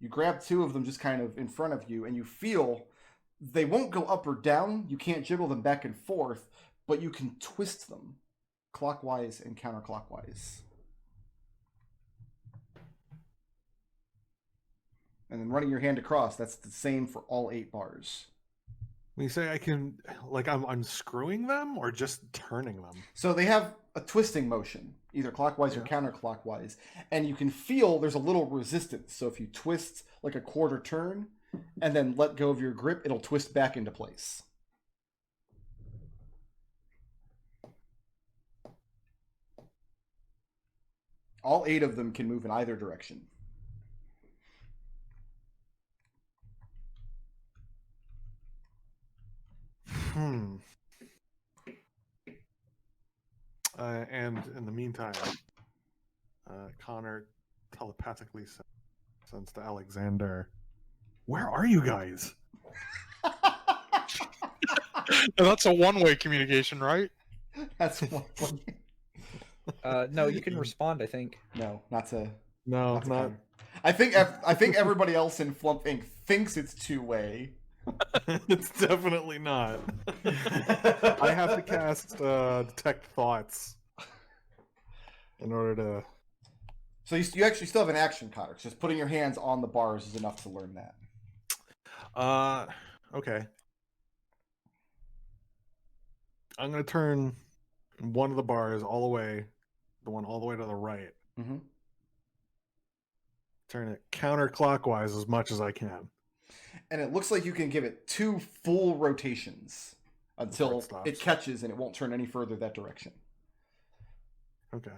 You grab two of them just kind of in front of you, and you feel they won't go up or down. You can't jiggle them back and forth, but you can twist them clockwise and counterclockwise. And then running your hand across, that's the same for all 8 bars. When you say I can, like I'm unscrewing them or just turning them? So they have a twisting motion, either clockwise or counterclockwise, and you can feel there's a little resistance. So if you twist like a quarter turn and then let go of your grip, it'll twist back into place. All 8 of them can move in either direction. And in the meantime, Connor telepathically sends to Alexander, "Where are you guys?" That's a one-way communication, right? That's one way. No, you can respond, I think. No, not to. No, not. To not. I think everybody else in Flumph Inc. thinks it's two-way. It's definitely not. I have to cast Detect Thoughts in order to. So you actually still have an action, Connor. Just putting your hands on the bars is enough to learn that. Okay. I'm gonna turn one of the bars all the way, the one all the way to the right. Mm-hmm. Turn it counterclockwise as much as I can. And it looks like you can give it 2 full rotations until it catches and it won't turn any further that direction. Okay.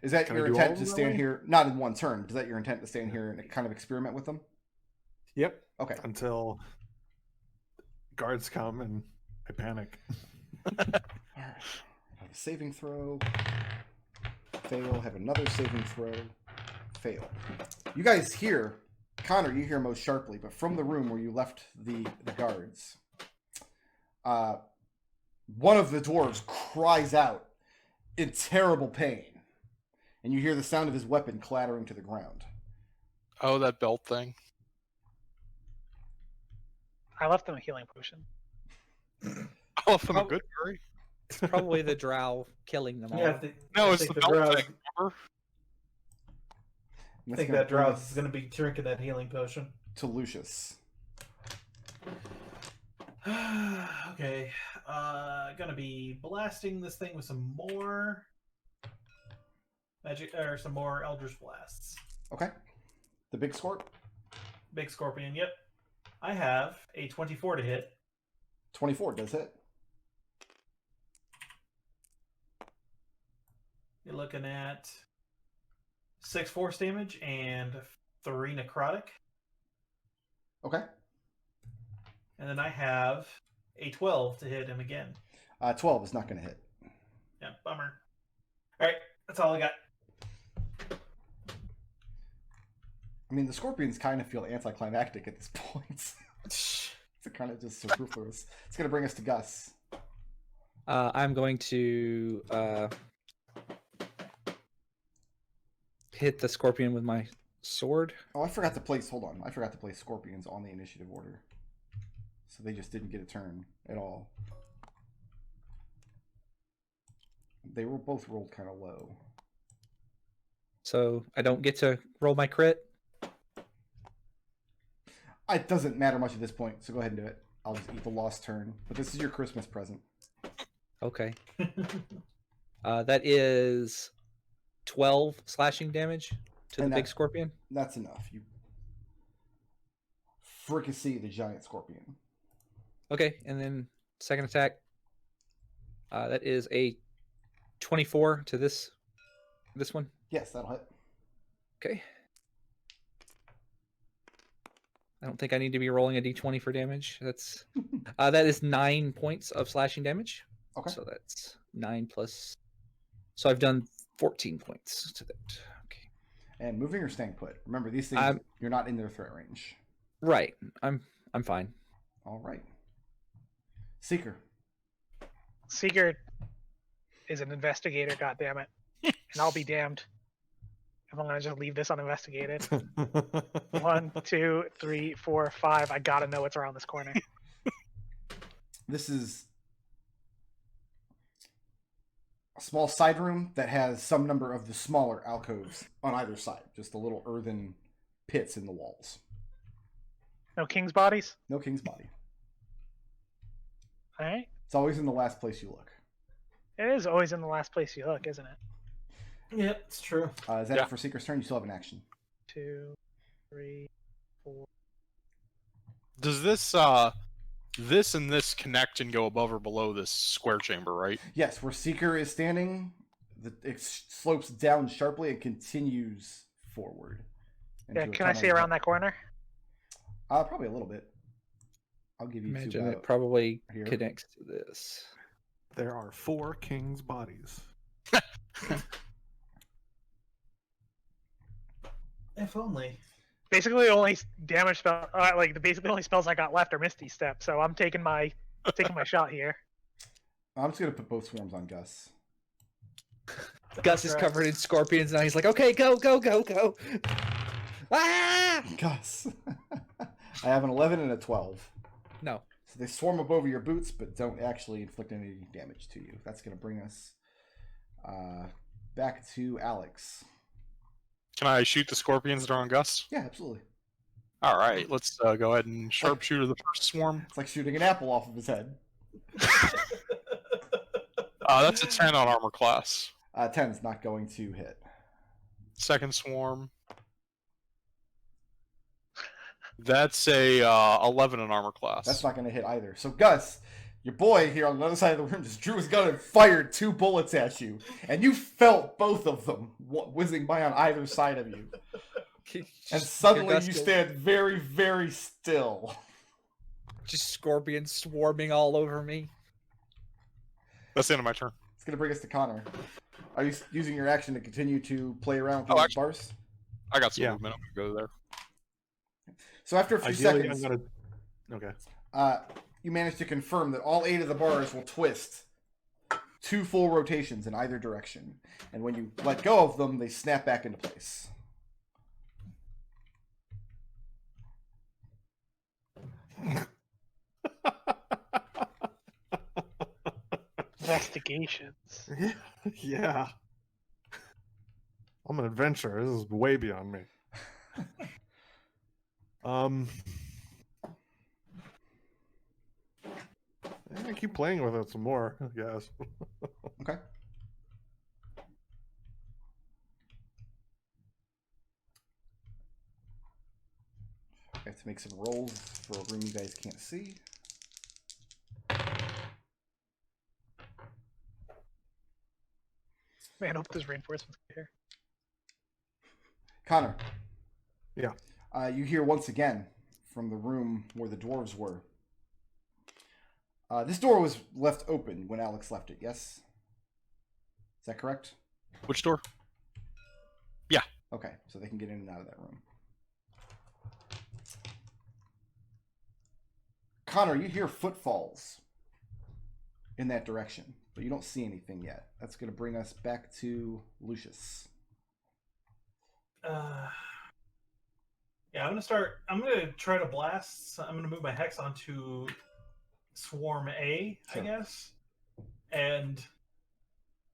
Is that your intent to stand here? Not in one turn. Is that your intent to stand here and kind of experiment with them? Yep. Okay. Until guards come and I panic. All right. Have a saving throw. Fail. Have another saving throw. Fail. You guys hear, Connor, you hear most sharply, but from the room where you left the guards, one of the dwarves cries out in terrible pain. And you hear the sound of his weapon clattering to the ground. Oh, that belt thing. I left them a healing potion. I left them a good curry. It's probably the drow killing them all. Yeah, No, it's the belt thing. Remember? I think that drow is going to be drinking that healing potion. To Lucius. Okay. Gonna be blasting this thing with some more magic, or some more Eldritch Blasts. Okay. The big scorp? Big Scorpion, yep. I have a 24 to hit. 24 does hit. You're looking at 6 force damage and 3 necrotic. Okay. And then I have a 12 to hit him again. 12 is not going to hit. Yeah, bummer. Alright, that's all I got. I mean, the scorpions kind of feel anticlimactic at this point. It's kind of just superfluous. It's going to bring us to Gus. I'm going to hit the scorpion with my sword. Oh, I forgot to place. Hold on. I forgot to place scorpions on the initiative order. So they just didn't get a turn at all. They were both rolled kind of low. So I don't get to roll my crit? It doesn't matter much at this point, so go ahead and do it. I'll just eat the lost turn. But this is your Christmas present. Okay. That is 12 slashing damage to the big scorpion. That's enough. You fricassee the giant scorpion. Okay, and then second attack. That is a 24 to this one. Yes, that'll hit. Okay. I don't think I need to be rolling a d20 for damage. That's that is 9 points of slashing damage. Okay. So that's 9 plus. So I've done 14 points to that. Okay. And moving or staying put. Remember, these things you're not in their threat range. Right. I'm fine. All right. Seeker. Seeker is an investigator, goddammit. And I'll be damned. if I'm gonna just leave this uninvestigated. 1, 2, 3, 4, 5. I gotta know what's around this corner. This is a small side room that has some number of the smaller alcoves on either side. Just the little earthen pits in the walls. No king's bodies? No king's body. Alright. It's always in the last place you look. It is always in the last place you look, isn't it? Yep, it's true. Is that it for Seeker's turn? You still have an action. 2, 3, 4. Does this this and this connect and go above or below this square chamber, right? Yes, where Seeker is standing, it slopes down sharply and continues forward. Yeah, can I see around that corner? Probably a little bit. I'll give you Imagine two. it probably here. connects to this. There are 4 king's bodies. If only. Basically, the only damage spell, basically the only spells I got left are Misty Step. So I'm taking my shot here. I'm just gonna put both swarms on Gus. Gus is covered in scorpions now. He's like, okay, go, go, go, go. Ah! Gus. I have an 11 and a 12. No. So they swarm up over your boots, but don't actually inflict any damage to you. That's gonna bring us back to Alex. Can I shoot the scorpions that are on Gus? Yeah, absolutely. All right, let's go ahead and sharpshooter the first swarm. It's like shooting an apple off of his head. That's a 10 on armor class. 10's not going to hit. Second swarm. That's a 11 on armor class. That's not going to hit either. So Gus, your boy here on the other side of the room just drew his gun and fired 2 bullets at you, and you felt both of them whizzing by on either side of you. And suddenly you stand very, very still. Just scorpions swarming all over me. That's the end of my turn. It's going to bring us to Connor. Are you using your action to continue to play around with the bars? I got some movement. I'm going to go there. So after a few seconds, Okay. You manage to confirm that all 8 of the bars will twist 2 full rotations in either direction. And when you let go of them, they snap back into place. Investigations. Yeah. I'm an adventurer. This is way beyond me. I keep playing with it some more, I guess. Okay. I have to make some rolls for a room you guys can't see. Man, I hope there's reinforcements here. Connor. Yeah. You hear once again from the room where the dwarves were. This door was left open when Alex left it, yes? Is that correct? Which door? Yeah. Okay, so they can get in and out of that room. Connor, you hear footfalls in that direction, but you don't see anything yet. That's going to bring us back to Lucius. Yeah, I'm gonna try to blast. I'm gonna move my hex onto Swarm A, Sure. I guess, and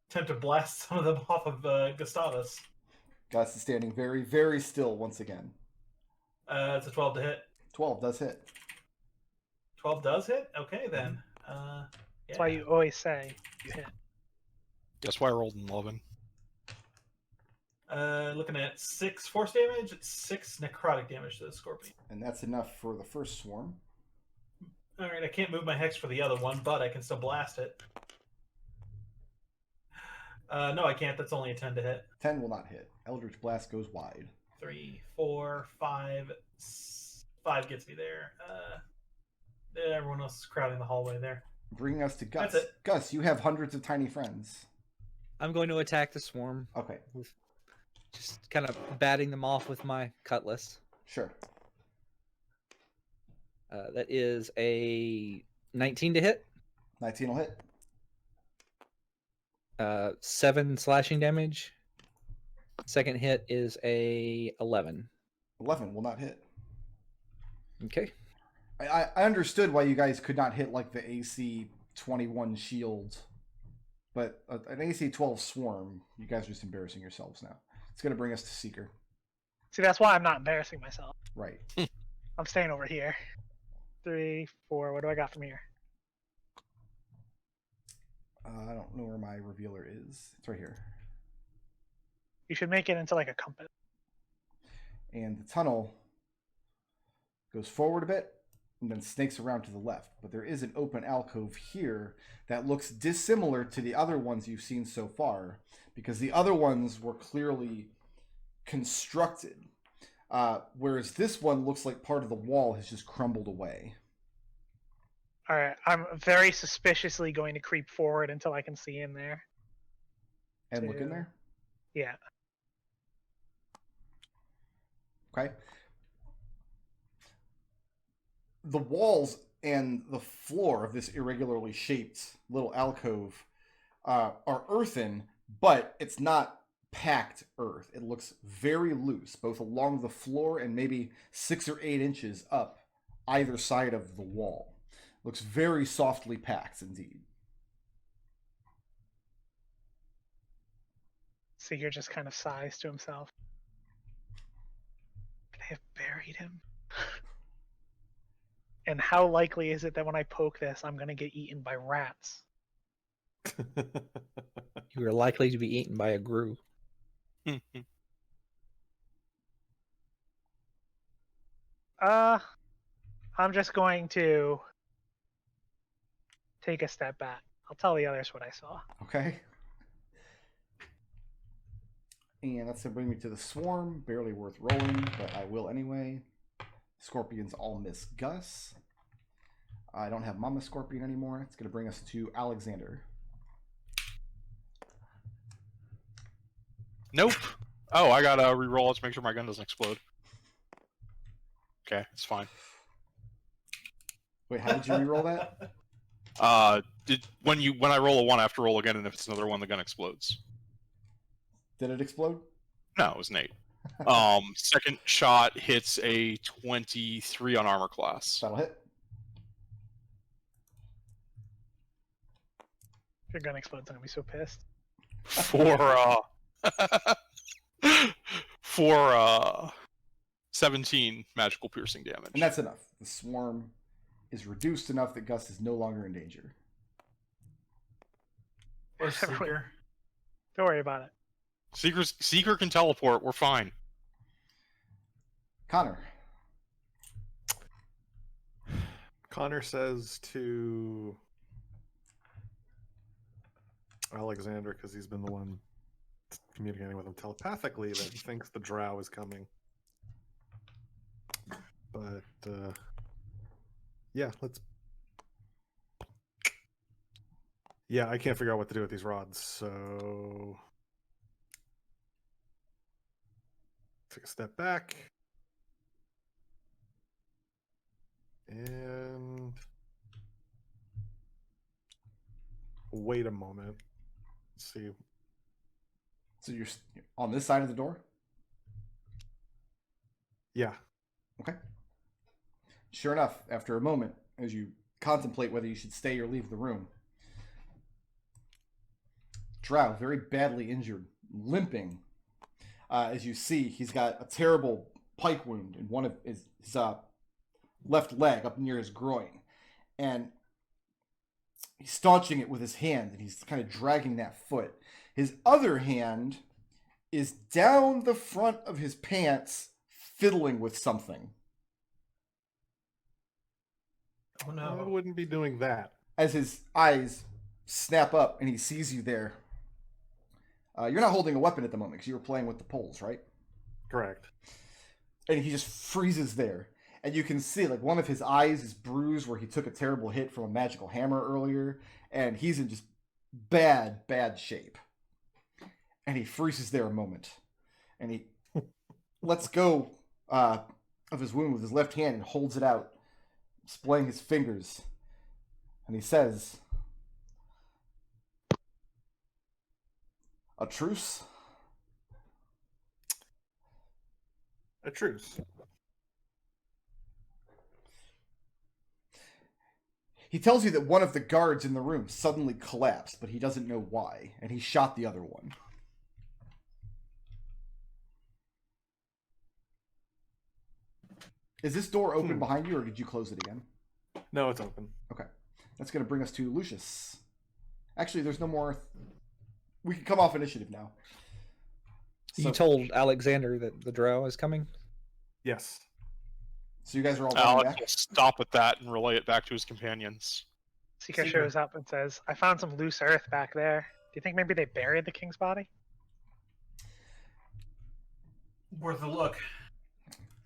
attempt to blast some of them off of Gustavus. Gus is standing very, very still once again. It's a 12 to hit. 12 does hit. 12 does hit? Okay, then. That's why you always say you hit. Guess why I rolled an 11. Looking at 6 force damage, 6 necrotic damage to the scorpion. And that's enough for the first swarm. Alright, I can't move my hex for the other one, but I can still blast it. No, I can't. That's only a 10 to hit. 10 will not hit. Eldritch Blast goes wide. 3, 4, 5. 5 gets me there. Everyone else is crowding the hallway there. Bringing us to Gus. That's it. Gus, you have hundreds of tiny friends. I'm going to attack the swarm. Okay, Just kind of batting them off with my cutlass. sure. That is a 19 to hit. 19 will hit. 7 slashing damage. Second hit is a 11. 11 will not hit. Okay. I understood why you guys could not hit like the AC 21 shield, but an AC 12 swarm, you guys are just embarrassing yourselves now. It's going to bring us to Seeker. See, that's why I'm not embarrassing myself. Right. I'm staying over here. 3, 4. What do I got from here? I don't know where my revealer is. It's right here. You should make it into like a compass. And the tunnel goes forward a bit and then snakes around to the left. But there is an open alcove here that looks dissimilar to the other ones you've seen so far, because the other ones were clearly constructed, whereas this one looks like part of the wall has just crumbled away. All right, I'm very suspiciously going to creep forward until I can see in there. And look in there? Yeah. Okay. The walls and the floor of this irregularly shaped little alcove are earthen, but it's not packed earth. It looks very loose, both along the floor and maybe 6 or 8 inches up either side of the wall. Looks very softly packed indeed. Seeker just kind of sighs to himself. Could they have buried him? And how likely is it that when I poke this, I'm going to get eaten by rats? You are likely to be eaten by a grue. I'm just going to take a step back. I'll tell the others what I saw. Okay. And that's going to bring me to the swarm. Barely worth rolling, but I will anyway. Scorpions all miss Gus. I don't have Mama Scorpion anymore. It's going to bring us to Alexander. Nope. Oh, I gotta reroll it to make sure my gun doesn't explode. Okay, it's fine. Wait, how did you reroll that? When I roll a 1, I have to roll again, and if it's another 1, the gun explodes. Did it explode? No, it was an 8. Second shot hits a 23 on armor class. That'll hit. If your gun explodes, I'm going to be so pissed. For 17 magical piercing damage. And that's enough. The swarm is reduced enough that Gus is no longer in danger. Or Seeker. Don't worry about it. Seeker can teleport. We're fine. Connor. Connor says to Alexander, because he's been the one communicating with him telepathically, that he thinks the drow is coming. But, yeah, let's... Yeah, I can't figure out what to do with these rods, so... Take a step back. And... wait a moment. Let's see. So you're on this side of the door? Yeah. Okay. Sure enough, after a moment, as you contemplate whether you should stay or leave the room, Drow, very badly injured, limping. As you see, he's got a terrible pike wound in one of his left leg up near his groin. And he's staunching it with his hand, and he's kind of dragging that foot. His other hand is down the front of his pants, fiddling with something. Oh I no. wouldn't be doing that. As his eyes snap up and he sees you there. You're not holding a weapon at the moment because you were playing with the poles, right? Correct. And he just freezes there. And you can see, like, one of his eyes is bruised where he took a terrible hit from a magical hammer earlier. And he's in just bad shape. And he freezes there a moment. And he lets go of his wound with his left hand and holds it out, displaying his fingers. And he says, "A truce?" a truce. He tells you that one of the guards in the room suddenly collapsed, but he doesn't know why, and he shot the other one. Is this door open behind you, or did you close it again? No, it's open. Okay. That's going to bring us to Lucius. Actually, there's no more... We can come off initiative now. You told Alexander that the drow is coming? Yes. So you guys are all going Alex back? will stop at that and relay it back to his companions. Seeker shows up and says, I found some loose earth back there. Do you think maybe they buried the king's body? Worth a look.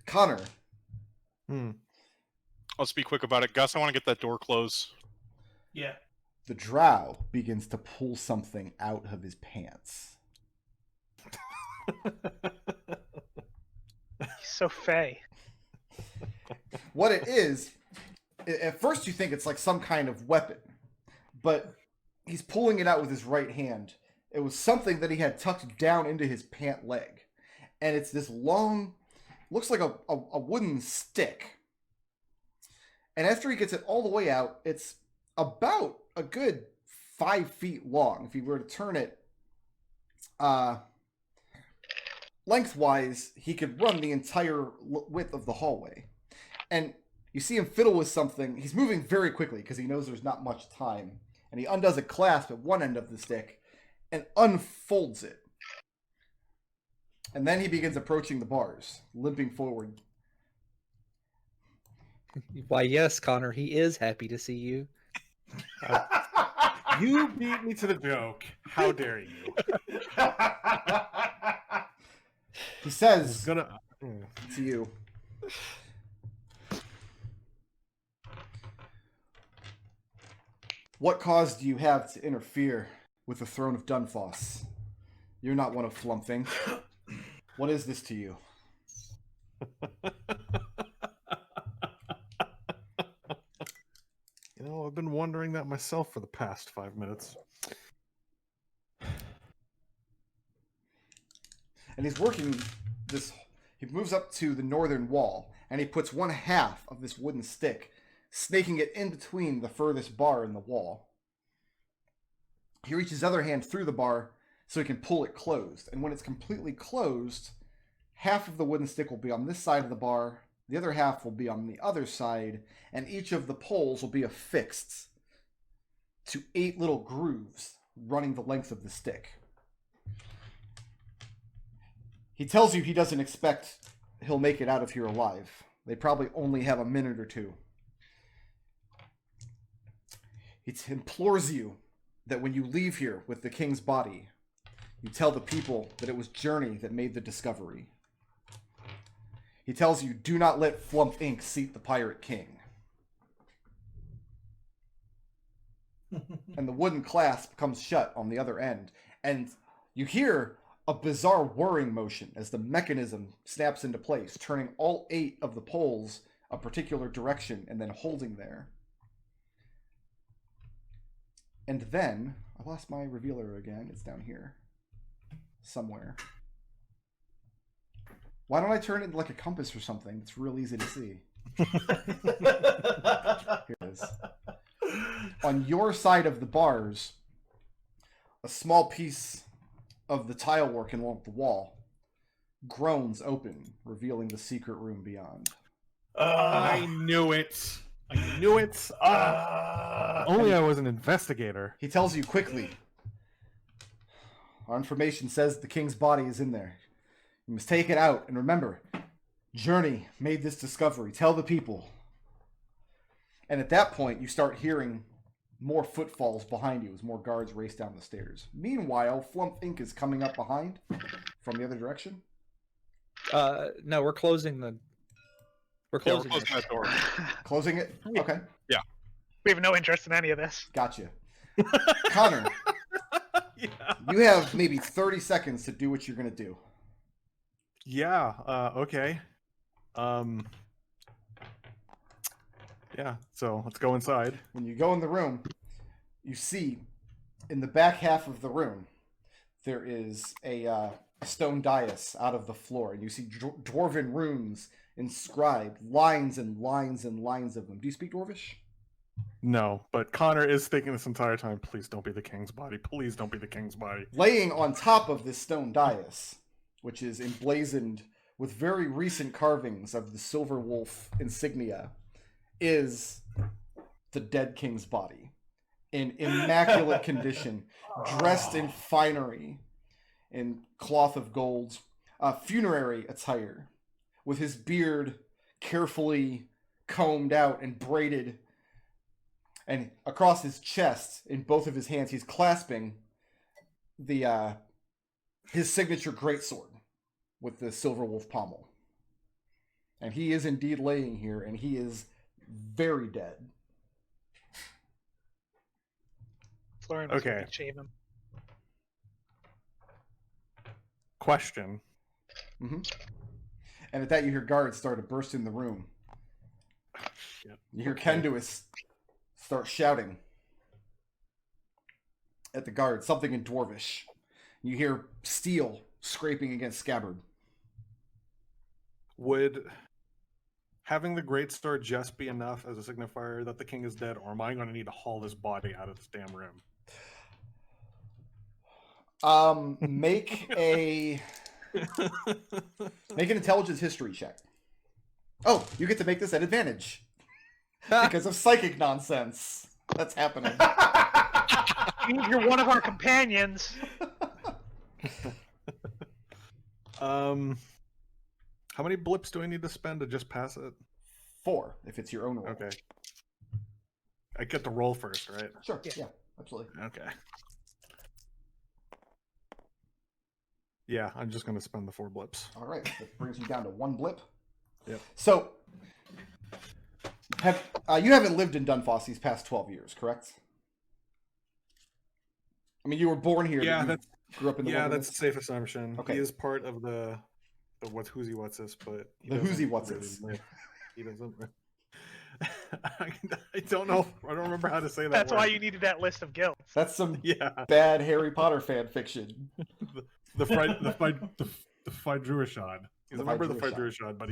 Connor, Let's be quick about it. Gus, I want to get that door closed. Yeah. the drow begins to pull something out of his pants. He's so fey. What it is, at first you think it's like some kind of weapon, but he's pulling it out with his right hand. It was something that he had tucked down into his pant leg. And it's this long, looks like a wooden stick. And after he gets it all the way out, it's about a good 5 feet long. If he were to turn it lengthwise, he could run the entire width of the hallway. And you see him fiddle with something. He's moving very quickly because he knows there's not much time. And he undoes a clasp at one end of the stick and unfolds it. And then he begins approaching the bars, limping forward. Why, yes, Connor, he is happy to see you. You beat me to the joke. How dare you? He says to you, "What cause do you have to interfere with the throne of Dunfoss? You're not one of Flumph. What is this to you?" You know, I've been wondering that myself for the past 5 minutes. And he's working this. He moves up to the northern wall, and he puts one half of this wooden stick, snaking it in between the furthest bar in the wall. He reaches his other hand through the bar so he can pull it closed. And when it's completely closed, half of the wooden stick will be on this side of the bar, the other half will be on the other side, and each of the poles will be affixed to 8 little grooves running the length of the stick. He tells you he doesn't expect he'll make it out of here alive. They probably only have a minute or two. He implores you that when you leave here with the king's body, you tell the people that it was Journey that made the discovery. He tells you, do not let Flumph Inc. seat the Pirate King. And the wooden clasp comes shut on the other end, and you hear a bizarre whirring motion as the mechanism snaps into place, turning all 8 of the poles a particular direction and then holding there. And then, I lost my revealer again. It's down here. Somewhere. Why don't I turn it into like a compass or something? It's real easy to see. Here it is. On your side of the bars, a small piece of the tile work along the wall groans open, revealing the secret room beyond. I knew it. I knew it. Only I was an investigator. He tells you quickly. Our information says the king's body is in there. You must take it out, and remember, Journey made this discovery. Tell the people. And at that point, you start hearing more footfalls behind you as more guards race down the stairs. Meanwhile, Flumph Inc. is coming up behind from the other direction. No, we're closing the. We're Yeah, we're closing. closing that door. Closing it? Okay. We have no interest in any of this. Gotcha. Connor, you have maybe 30 seconds to do what you're going to do. Yeah, okay. Yeah, so let's go inside. When you go in the room, you see in the back half of the room, there is a stone dais out of the floor, and you see dwarven runes inscribed, lines and lines and lines of them. Do you speak Dwarvish? No, but Connor is thinking this entire time, please don't be the king's body. Please don't be the king's body. Laying on top of this stone dais, which is emblazoned with very recent carvings of the silver wolf insignia, is the dead king's body in immaculate condition, dressed in finery, in cloth of gold, funerary attire, with his beard carefully combed out and braided. And across his chest, in both of his hands, he's clasping the his signature greatsword with the silver wolf pommel. And he is indeed laying here, and he is very dead. Florian Okay. shave him. Question. Mm-hmm. And at that, you hear guards start to burst in the room. Shit. You hear Kenduis start shouting at the guards, something in Dwarvish. You hear steel scraping against scabbard. Would having the greatsword just be enough as a signifier that the king is dead, or am I going to need to haul this body out of this damn room? Make an intelligence history check. Oh, you get to make this at advantage because of psychic nonsense that's happening. You're one of our companions. How many blips do I need to spend to just pass it? 4, if it's your own roll. Okay. I get to roll first, right? Sure. Yeah. Yeah, absolutely. Okay. Yeah, I'm just going to spend the 4 blips. All right, that brings you down to 1 blip. Yep. So, you haven't lived in Dunfoss these past 12 years, correct? I mean, you were born here. Yeah, but you grew up in the wilderness? that's a safe assumption. Okay. He is part of the what's this, but he The doesn't who's what's this. really live. He doesn't. I don't know. I don't remember how to say that. That's why word. you needed that list of guilds. That's some Yeah, bad Harry Potter fan fiction. the Fydruishad. He's a member of the Fydruishad, but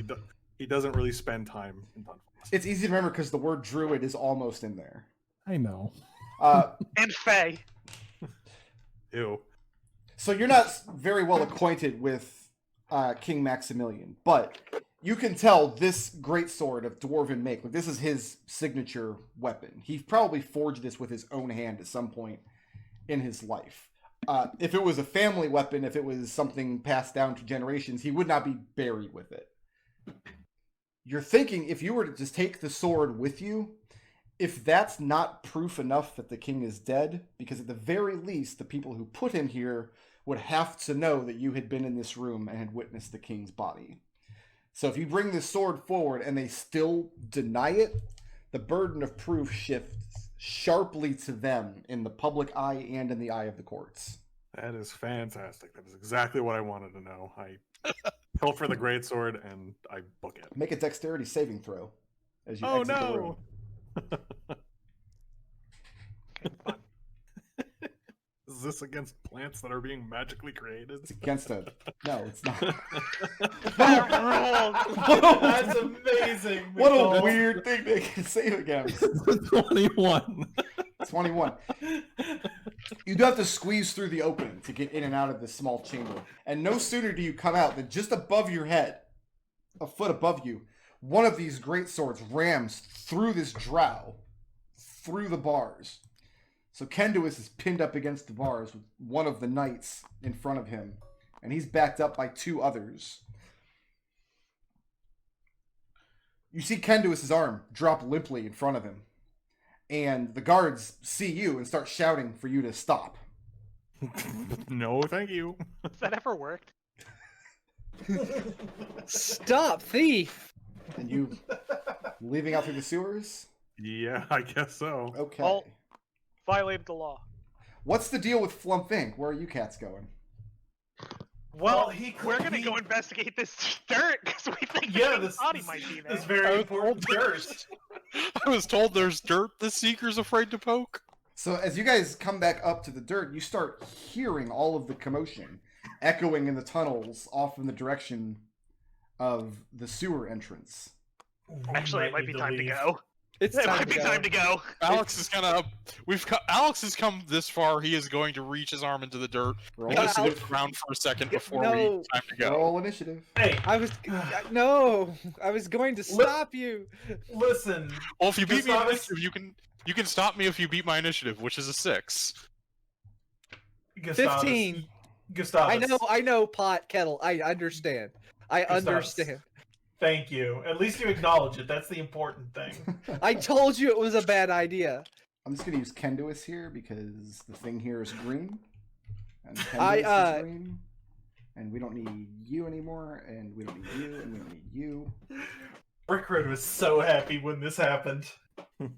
he doesn't really spend time in Dunfoss. It's easy to remember because the word druid is almost in there. I know. And Faye. Ew. So you're not very well acquainted with King Maximilian, but you can tell this greatsword of dwarven make. Like, this is his signature weapon. He probably forged this with his own hand at some point in his life. If it was a family weapon, if it was something passed down to generations, he would not be buried with it. You're thinking if you were to just take the sword with you, if that's not proof enough that the king is dead, because at the very least, the people who put him here would have to know that you had been in this room and had witnessed the king's body. So if you bring this sword forward and they still deny it, the burden of proof shifts sharply to them in the public eye and in the eye of the courts. That is fantastic. That is exactly what I wanted to know. I pull for the greatsword and I book it. Make a dexterity saving throw as you Oh exit the room. no! Is this against plants that are being magically created? It's against a... No, it's not. That's amazing. What a McDohl. weird thing to save against. 21. 21. You do have to squeeze through the opening to get in and out of this small chamber. And no sooner do you come out than just above your head, a foot above you, one of these great swords rams through this drow, through the bars. So Kenduis is pinned up against the bars with one of the knights in front of him, and he's backed up by 2 others. You see Kenduis' arm drop limply in front of him, and the guards see you and start shouting for you to stop. No, thank you. Has that ever worked? Stop, thief! And you leaving out through the sewers? Yeah, I guess so. Okay. Well- Violated the law. What's the deal with Flumph Inc.? Where are you cats going? Well, he we're gonna go investigate this dirt because we think Yeah, the this body might be there. is very important dirt. I was told there's dirt the Seeker's afraid to poke. So as you guys come back up to the dirt, you start hearing all of the commotion. echoing in the tunnels off in the direction of the sewer entrance. Actually, it might be time to go. It's It time might to be go. time to go. Alex is gonna. Alex has come this far. He is going to reach his arm into the dirt Roll and just initiative. look around for a second before No. we time to go. Roll initiative. Hey, I was no. I was going to stop you. listen. Well, if you beat me in Gustavus- initiative, you can stop me if you beat my initiative, which is a 6. Gustavus, 15. Gustavus. I know, pot kettle. I understand. I Gustavus. understand. Thank you. At least you acknowledge it. That's the important thing. I told you it was a bad idea. I'm just gonna use Kenduous here because the thing here is green. And I, Kenduous is green. And we don't need you anymore, and we don't need you, and we don't need you. Brickred was so happy when this happened.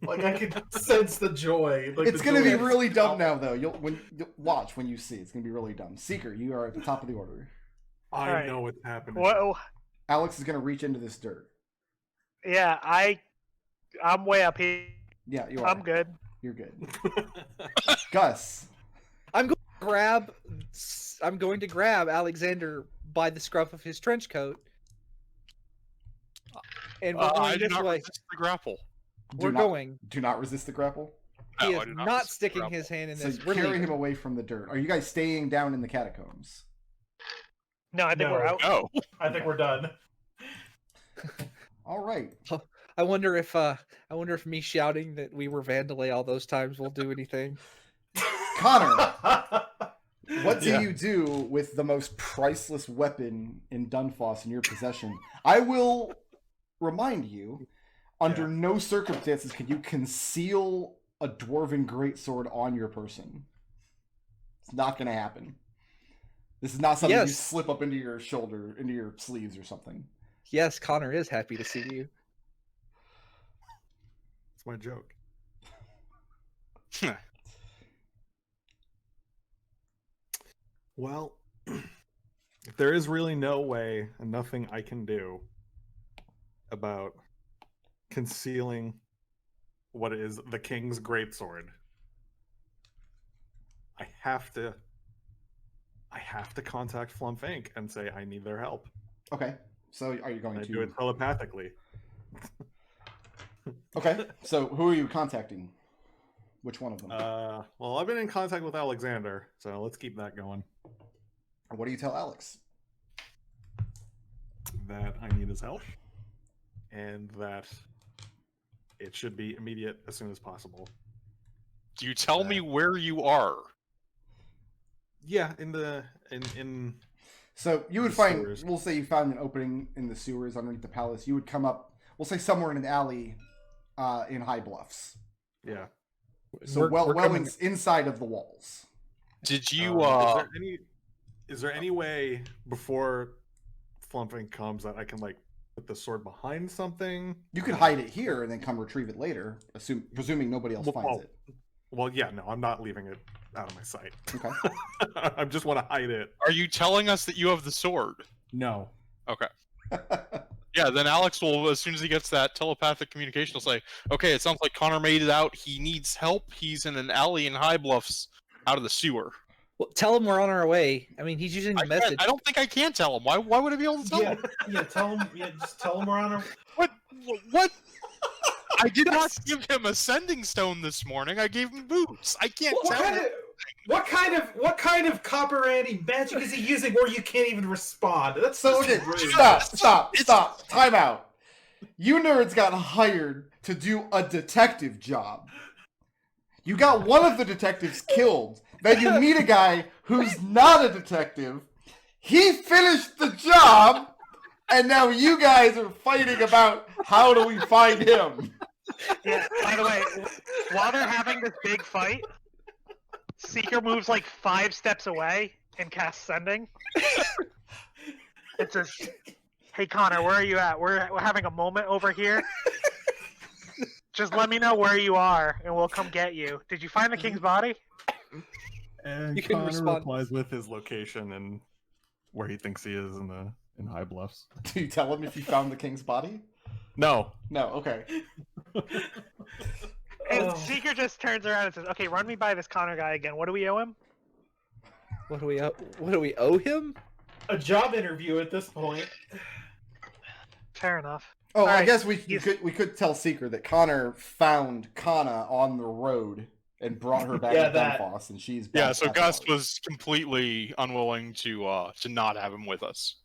Like I could sense the joy. Like It's the gonna joy be of- really dumb now, though. You'll watch when you see. It's gonna be really dumb. Seeker, you are at the top of the order. I Alright. know what's happening. Whoa. Alex is gonna reach into this dirt. Yeah, I'm way up here. Yeah, you are. I'm good. You're good. Gus. I'm going to grab Alexander by the scruff of his trench coat. And we're I going do this not way. resist the grapple. We're going. Do not resist the grapple. He No, I is do not resist the sticking grapple. his hand in So this. We're carry leaving. him away from the dirt. Are you guys staying down in the catacombs? No, I think we're No. out. Oh, I think we're done. All right. I wonder if me shouting that we were Vandalay all those times will do anything. Connor, what do Yeah. you do with the most priceless weapon in Dunfoss in your possession? I will remind you, under no circumstances can you conceal a dwarven greatsword on your person. It's not going to happen. This is not something you Yes. slip up into your shoulder, into your sleeves or something. Yes, Connor is happy to see you. It's my joke. Well, there is really no way and nothing I can do about concealing what is the king's greatsword. I have to contact Flumph Inc. and say I need their help. Okay. So are you going I to do it telepathically. Okay. So who are you contacting? Which one of them? Well, I've been in contact with Alexander, so let's keep that going. What do you tell Alex? That I need his help, and that it should be immediate as soon as possible. do you tell me where you are? Yeah, in So you would The find, sewers. we'll say you found an opening in the sewers underneath the palace. You would come up, we'll say somewhere in an alley in High Bluffs. yeah. So We're well coming- inside of the walls. Did you Is there any way before Flumping comes that I can like put the sword behind something? You could hide it here and then come retrieve it later, presuming nobody else finds Well, it. Well, yeah, no, I'm not leaving it out of my sight. Okay. I just want to hide it. are you telling us that you have the sword? No. Okay. Yeah, then Alex will, as soon as he gets that telepathic communication, will say, okay, it sounds like Connor made it out. He needs help. He's in an alley in High Bluffs out of the sewer. Well, tell him we're on our way. I mean, he's using the message. I don't think I can tell him. Why would I be able to tell Yeah, him? yeah. Tell him. Yeah, just tell him we're on our. What? I did not give him a sending stone this morning. I gave him boots. I can't tell him. What kind of copper anti magic is he using where you can't even respond? That's So, just okay, rude. stop. Time out. You nerds got hired to do a detective job. You got one of the detectives killed. Then you meet a guy who's not a detective. He finished the job, and now you guys are fighting about how do we find him. Yeah, by the way, while they're having this big fight, Seeker moves like 5 steps away and casts Sending. It says, hey Connor, where are you at? We're having a moment over here. Just let me know where you are, and we'll come get you. Did you find the king's body? And You can Connor respond. replies with his location and where he thinks he is in High Bluffs. Do you tell him if you found the king's body? No. No, okay. And Oh. Seeker just turns around and says, okay, run me by this Connor guy again. What do we owe him? What do we owe him? A job interview at this point. Fair enough. Oh, I Alright, guess we he's- could tell Seeker that Connor found Kana on the road and brought her back Yeah, to that. Dunfoss, and she's Yeah, back so at the Gus lodge. was completely unwilling to not have him with us.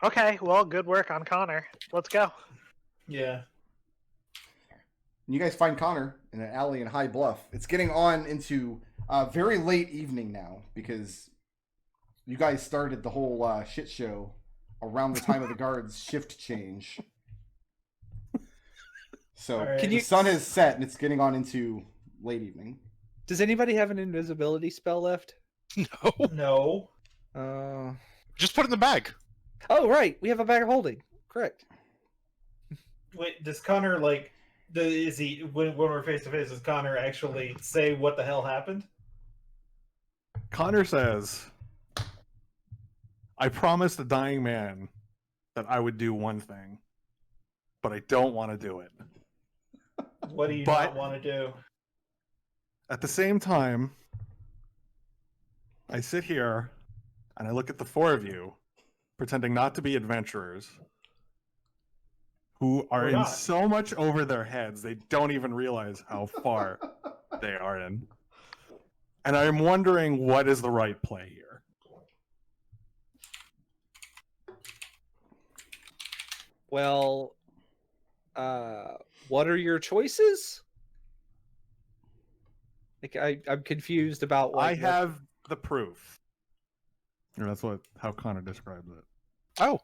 Okay, well, good work on Connor. Let's go. Yeah. You guys find Connor in an alley in High Bluff. It's getting on into very late evening now because you guys started the whole shit show around the time of the guards' shift change. So Alright. Can the you- sun has set and it's getting on into late evening. Does anybody have an invisibility spell left? No. No. Just put it in the bag. Oh, right. We have a bag of holding. Correct. Wait, does Connor like? Is he when we're face to face? Does Connor actually say what the hell happened? Connor says, I promised a dying man that I would do one thing, but I don't want to do it. What do you But- not want to do? At the same time, I sit here and I look at the four of you, pretending not to be adventurers, who are We're in not. so much over their heads they don't even realize how far they are in. And I'm wondering what is the right play here. Well, what are your choices? Like, I'm confused about. I Like, have the proof. Or that's how Connor describes it. Oh.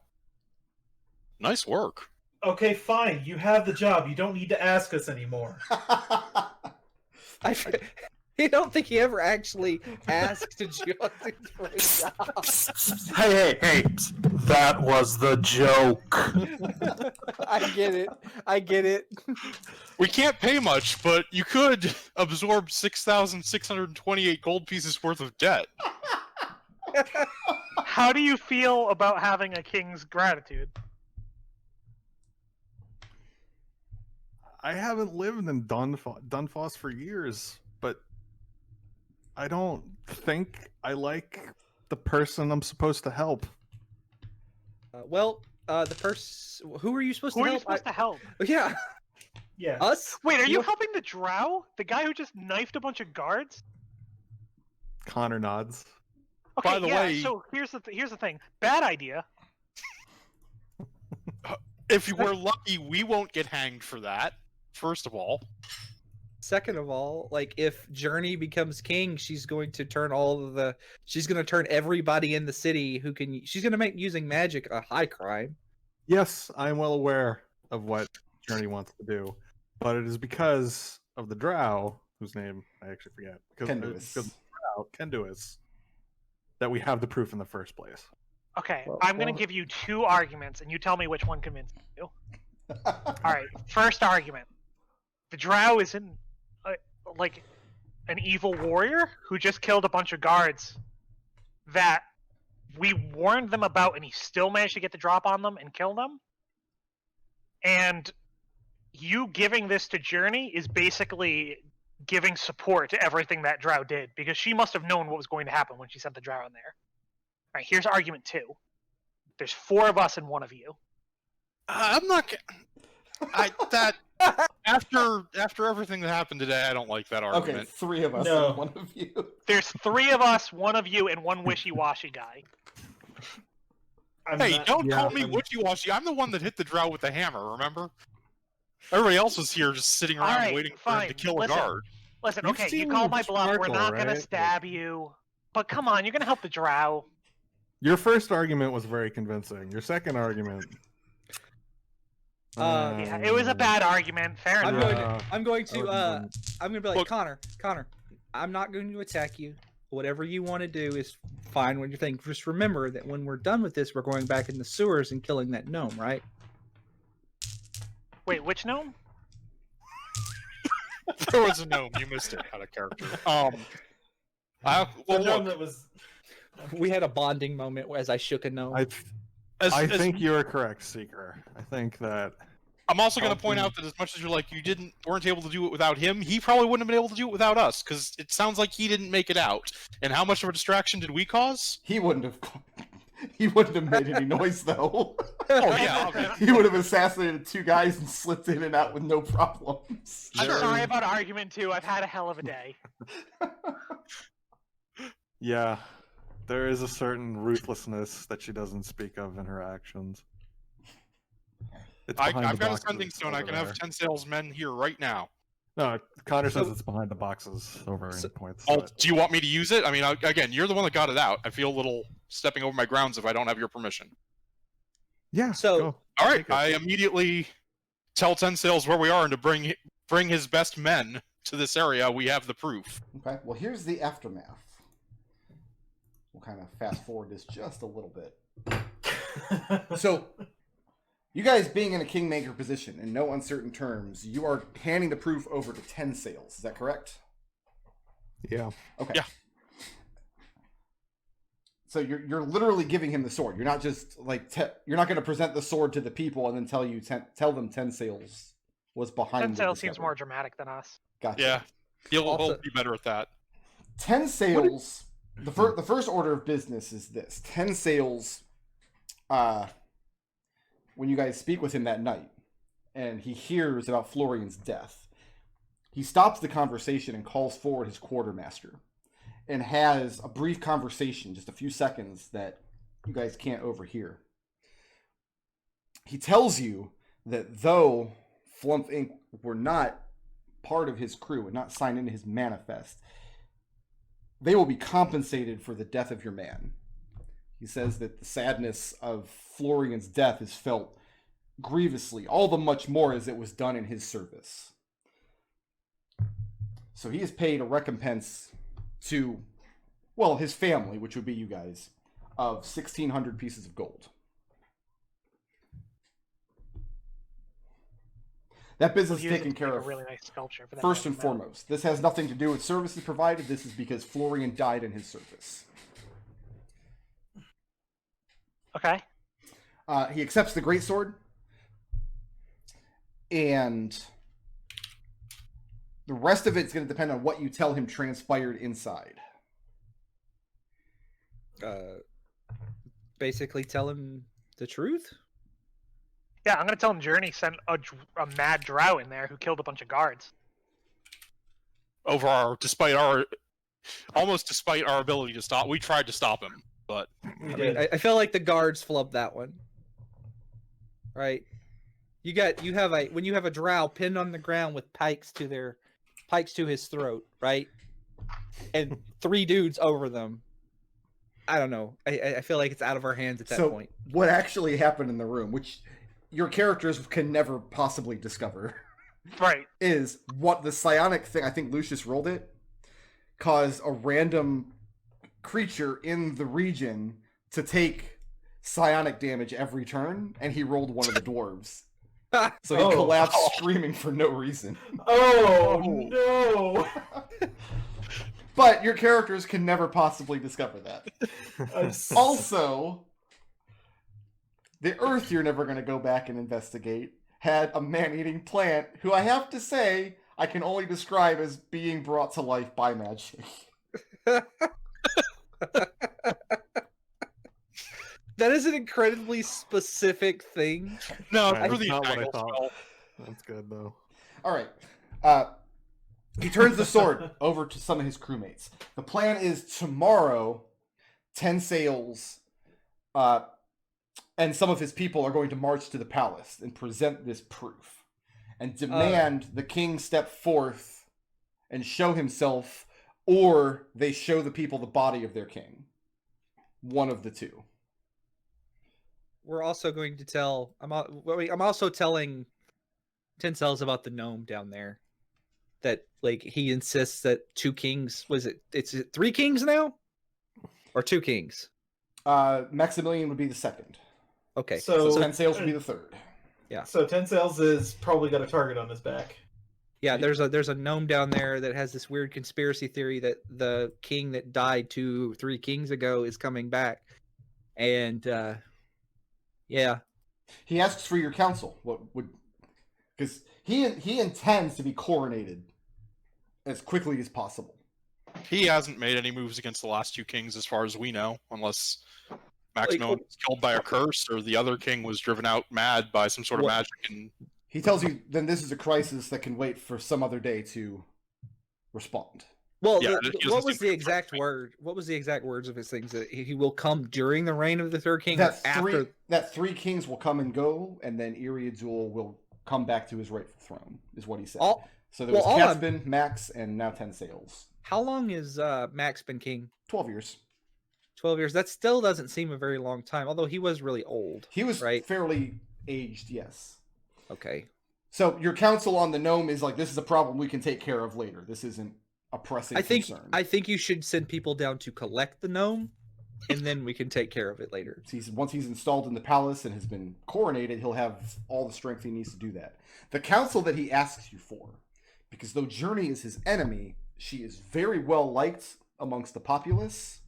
Nice work. Okay, fine. You have the job. You don't need to ask us anymore. I don't think he ever actually asked to Jonathan for a job. Hey! That was the joke. I get it. We can't pay much, but you could absorb 6,628 gold pieces worth of debt. How do you feel about having a king's gratitude? I haven't lived in Dunfoss for years, but I don't think I like the person I'm supposed to help. The person. Who are you supposed Who to are you help? supposed to help? Yeah, Yeah. us. Wait, are you You- helping the drow? The guy who just knifed a bunch of guards? Connor nods. Okay, By the yeah, way- so here's the thing. Bad idea. If we're lucky, we won't get hanged for that, first of all. Second of all, like if Journey becomes king, she's going to turn everybody in the city who can. She's going to make using magic a high crime. Yes, I'm well aware of what Journey wants to do, but it is because of the drow, whose name I actually forget. Because of the drow, Kenduis, that we have the proof in the first place. Okay, Well, I'm gonna well- give you two arguments, and you tell me which one convinces you. Alright, first argument. The drow isn't, like, an evil warrior who just killed a bunch of guards that we warned them about, and he still managed to get the drop on them and kill them. And you giving this to Journey is basically giving support to everything that drow did, because she must have known what was going to happen when she sent the drow in there. Alright, here's argument two. There's four of us and one of you. I'm not. After everything that happened today, I don't like that Okay, argument. three of us No. and one of you. There's three of us, one of you, and one wishy-washy guy. I'm Hey, not- don't yeah, call me I'm- wishy-washy. I'm the one that hit the drow with the hammer. Remember? Everybody else was here just sitting around Alright, waiting for him to fine. kill a Listen. guard. Listen, You've okay, you seen called my bluff. We're Sparkle, not gonna right? stab you. But come on, you're gonna help the drow. Your first argument was very convincing. Your second argument. Yeah, it was a bad argument. Fair I'm enough. going to I I'm gonna be like, Look- Connor, I'm not going to attack you. Whatever you want to do is fine when you think. Just remember that when we're done with this, we're going back in the sewers and killing that gnome, right? Wait, which gnome? There was a gnome. You missed it out of character. Well, The gnome look, that was. We had a bonding moment as I shook a gnome. I as think you are correct, Seeker. I think that I'm also going to point out that as much as you're like weren't able to do it without him, he probably wouldn't have been able to do it without us, because it sounds like he didn't make it out. And how much of a distraction did we cause? He wouldn't have. He wouldn't have made any noise though. Oh yeah, okay. He would have assassinated 2 guys and slipped in and out with no problems. I'm sorry about argument 2. I've had a hell of a day. Yeah, there is a certain ruthlessness that she doesn't speak of in her actions. It's I've behind the got a boxes sending stone. I over can there. have 10 salesmen here right now. No, Connor says it's behind the boxes over in points. Oh, but- do you want me to use it? I mean, again, you're the one that got it out. I feel a little stepping over my grounds if I don't have your permission. Yeah. So- go. All right, Take it. I immediately tell 10 sales where we are and to bring his best men to this area. We have the proof. Okay, well, here's the aftermath. We'll kind of fast forward this just a little bit. So, you guys being in a kingmaker position, in no uncertain terms, you are handing the proof over to 10 sales. Is that correct? Yeah. Okay. Yeah. So you're literally giving him the sword. You're not just like you're not going to present the sword to the people and then tell them 10 sales was behind. 10 the sales seems discovery. more dramatic than us. Gotcha. Yeah, he'll Also- be better at that. 10 sales. The first order of business is this: 10 sales. When you guys speak with him that night, and he hears about Florian's death, he stops the conversation and calls forward his quartermaster, and has a brief conversation, just a few seconds that you guys can't overhear. He tells you that though Flumph Inc. were not part of his crew and not signed into his manifest, they will be compensated for the death of your man. He says that the sadness of Florian's death is felt grievously, all the much more as it was done in his service. So he is paid a recompense to, well, his family, which would be you guys, of 1,600 pieces of gold. That business is We'll use it taken to care make of. a really nice sculpture for that First and next mount. foremost, this has nothing to do with services provided. This is because Florian died in his service. Okay. He accepts the greatsword, and the rest of it's going to depend on what you tell him transpired inside. Basically tell him the truth. Yeah, I'm gonna tell him Journey sent a mad drow in there who killed a bunch of guards. Despite our ability to stop, we tried to stop him, but I mean, I feel like the guards flubbed that one. Right? When you have a drow pinned on the ground with pikes to his throat, right? And 3 dudes over them. I don't know. I feel like it's out of our hands at that point. What actually happened in the room, which your characters can never possibly discover, Right. is what the psionic thing, I think Lucius rolled it, caused a random creature in the region to take psionic damage every turn, and he rolled one of the dwarves. So he collapsed screaming for no reason. Oh, no! But your characters can never possibly discover that. Also, the Earth you're never going to go back and investigate had a man-eating plant who I have to say I can only describe as being brought to life by magic. That is an incredibly specific thing. no, Right, for that's the not what I entangle thought. spell. That's good though. All right. He turns the sword over to some of his crewmates. The plan is tomorrow, 10 sails, and some of his people are going to march to the palace and present this proof and demand the king step forth and show himself, or they show the people the body of their king. One of the two. We're also going to tell. I'm also telling 10 cells about the gnome down there. That like he insists that 2 kings. It's 3 kings now, or 2 kings. Maximilian would be the second. Okay. So So 10 sails would be the third. So 10 Sales is probably got a target on his back. Yeah, there's a gnome down there that has this weird conspiracy theory that the king that died 2-3 kings ago is coming back, and yeah, He asks for your counsel. What would because he intends to be coronated as quickly as possible. He hasn't made any moves against the last two kings, as far as we know, unless Maximilian was killed by a curse, or the other king was driven out mad by some sort of magic. And he tells you then this is a crisis that can wait for some other day to respond. Well, Yeah, what was the exact word? What was the exact words of his things? That he will come during the reign of the third king. That three kings will come and go, and then Iriadzul will come back to his rightful throne. Is what he said. So there was Catsbin, Max, and now 10 Sails. How long has Max been king? 12 years. 12 years. That still doesn't seem a very long time, although he was really old. He was fairly aged, yes. Okay. So your counsel on the gnome is like, this is a problem we can take care of later. This isn't a pressing concern. I think you should send people down to collect the gnome, and then we can take care of it later. Once he's installed in the palace and has been coronated, he'll have all the strength he needs to do that. The counsel that he asks you for, because though Journey is his enemy, she is very well liked amongst the populace.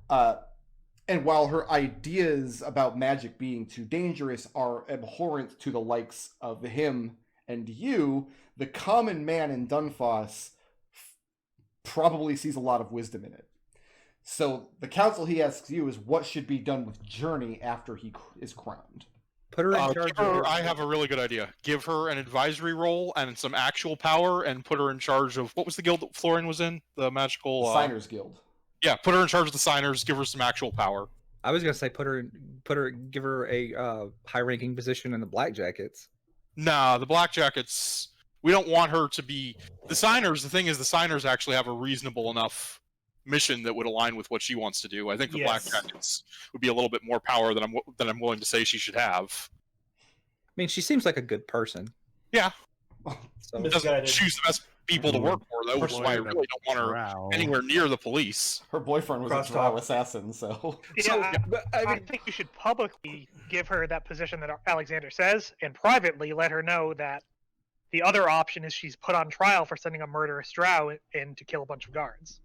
And while her ideas about magic being too dangerous are abhorrent to the likes of him and you, the common man in Dunfoss probably sees a lot of wisdom in it. So the counsel he asks you is what should be done with Journey after he is crowned. Put her in charge. I have a really good idea. Give her an advisory role and some actual power, and put her in charge of what was the guild that Florian was in? The magical Signers Guild. Yeah, put her in charge of the signers. Give her some actual power. I was gonna say give her a high-ranking position in the Black Jackets. Nah, the Black Jackets. We don't want her to be the signers. The thing is, the signers actually have a reasonable enough mission that would align with what she wants to do. I think the Black Jackets would be a little bit more power than I'm willing to say she should have. I mean, she seems like a good person. Yeah. So doesn't choose the best people to work for, though, which is why I really don't want her anywhere near the police. Her boyfriend was a drow assassin, so... Yeah, I think you should publicly give her that position that Alexander says, and privately let her know that the other option is she's put on trial for sending a murderous drow in to kill a bunch of guards.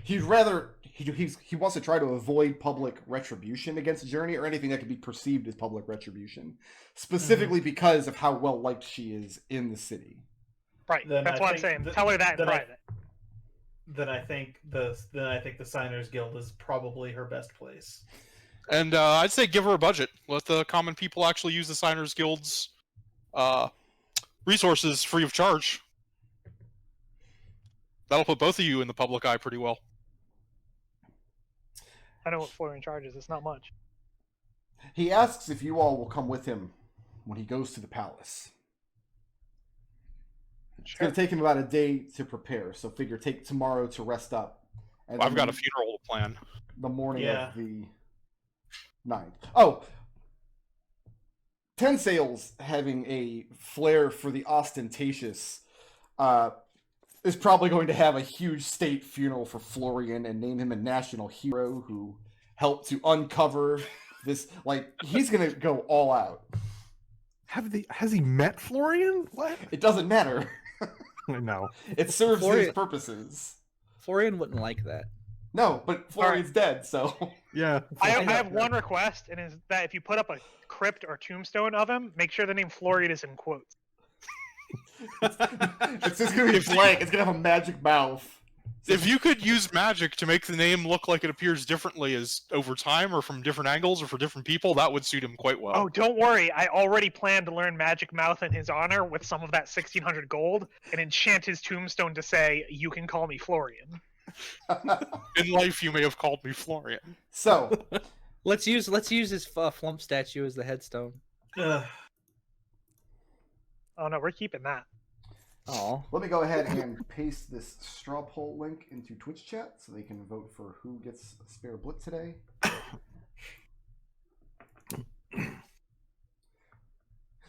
He'd rather... He wants to try to avoid public retribution against Journey or anything that could be perceived as public retribution, specifically because of how well liked she is in the city. Right. That's what I'm saying. Tell her that in private. Then I think the Signers Guild is probably her best place. And I'd say give her a budget. Let the common people actually use the Signers Guild's resources free of charge. That'll put both of you in the public eye pretty well. I know what Florian charges. It's not much. He asks if you all will come with him when he goes to the palace. It's going to take him about a day to prepare, so figure take tomorrow to rest up. And I've got a funeral to plan. The morning of the 9th. Oh! 10 Sails having a flair for the ostentatious is probably going to have a huge state funeral for Florian and name him a national hero who helped to uncover this. Like, he's going to go all out. Has he met Florian? What? It doesn't matter. I know. It serves his purposes. Florian wouldn't like that. No, but Florian's dead, so... Yeah. I have one request, and is that if you put up a crypt or tombstone of him, make sure the name Florian is in quotes. It's just gonna be blank. It's gonna have a magic mouth. If you could use magic to make the name look like it appears differently as over time or from different angles or for different people, that would suit him quite well. Oh, don't worry. I already planned to learn Magic Mouth in his honor with some of that 1600 gold and enchant his tombstone to say, "You can call me Florian." In life, you may have called me Florian. So, let's use his Flumph statue as the headstone. Oh no, we're keeping that. Oh. Let me go ahead and paste this straw poll link into Twitch chat so they can vote for who gets a spare blit today.